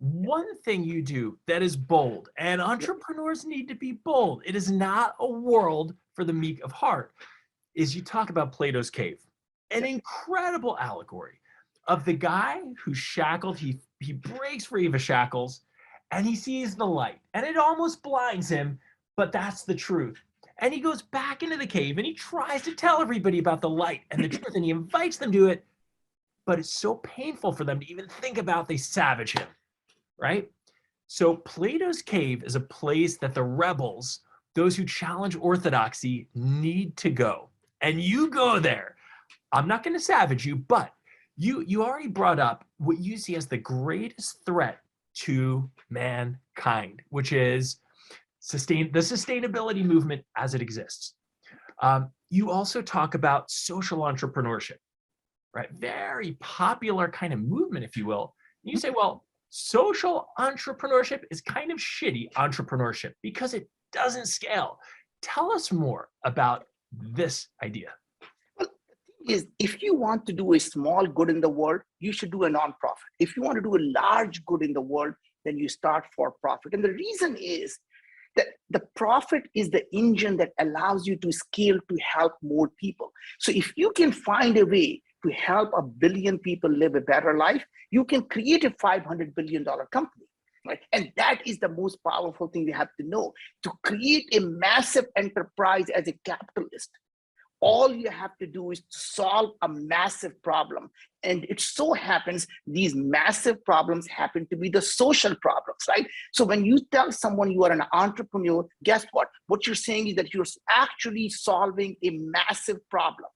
one thing you do that is bold, and entrepreneurs need to be bold. It is not a world for the meek of heart, is you talk about Plato's cave, an incredible allegory of the guy who's shackled. He breaks free of his shackles and he sees the light and it almost blinds him, but that's the truth. And he goes back into the cave and he tries to tell everybody about the light and the truth, and he invites them to it, but it's so painful for them to even think about. They savage him, right? So Plato's cave is a place that the rebels, those who challenge orthodoxy, need to go. And you go there. I'm not going to savage you, but you already brought up what you see as the greatest threat to mankind, which is the sustainability movement as it exists. You also talk about social entrepreneurship, right? Very popular kind of movement, if you will. And you say, well, social entrepreneurship is kind of shitty entrepreneurship because it doesn't scale. Tell us more about this idea. Well, the thing is, if you want to do a small good in the world, you should do a nonprofit. If you want to do a large good in the world, then you start for profit. And the reason is that the profit is the engine that allows you to scale to help more people. So if you can find a way to help 1 billion people live a better life, you can create a $500 billion company. Right? And that is the most powerful thing we have to know. To create a massive enterprise as a capitalist, all you have to do is to solve a massive problem. And it so happens these massive problems happen to be the social problems, right? So when you tell someone you are an entrepreneur, guess what? What you're saying is that you're actually solving a massive problem.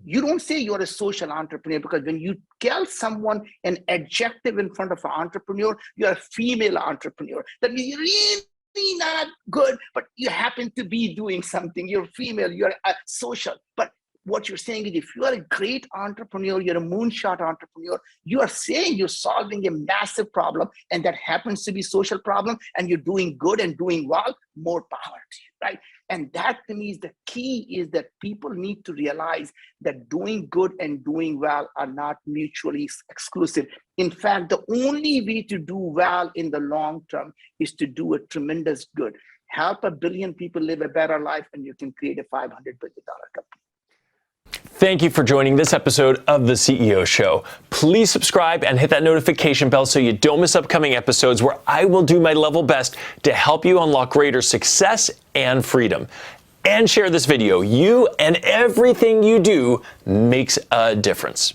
You don't say you're a social entrepreneur, because when you tell someone an adjective in front of an entrepreneur, you're a female entrepreneur. That means you're really not good, but you happen to be doing something. You're female, you're a social. But what you're saying is, if you are a great entrepreneur, you're a moonshot entrepreneur, you are saying you're solving a massive problem, and that happens to be social problem, and you're doing good and doing well, more power to you, right? And that to me is the key, is that people need to realize that doing good and doing well are not mutually exclusive. In fact, the only way to do well in the long term is to do a tremendous good. Help 1 billion people live a better life, and you can create a $500 billion company. Thank you for joining this episode of The CEO Show. Please subscribe and hit that notification bell so you don't miss upcoming episodes, where I will do my level best to help you unlock greater success and freedom. And share this video. You and everything you do makes a difference.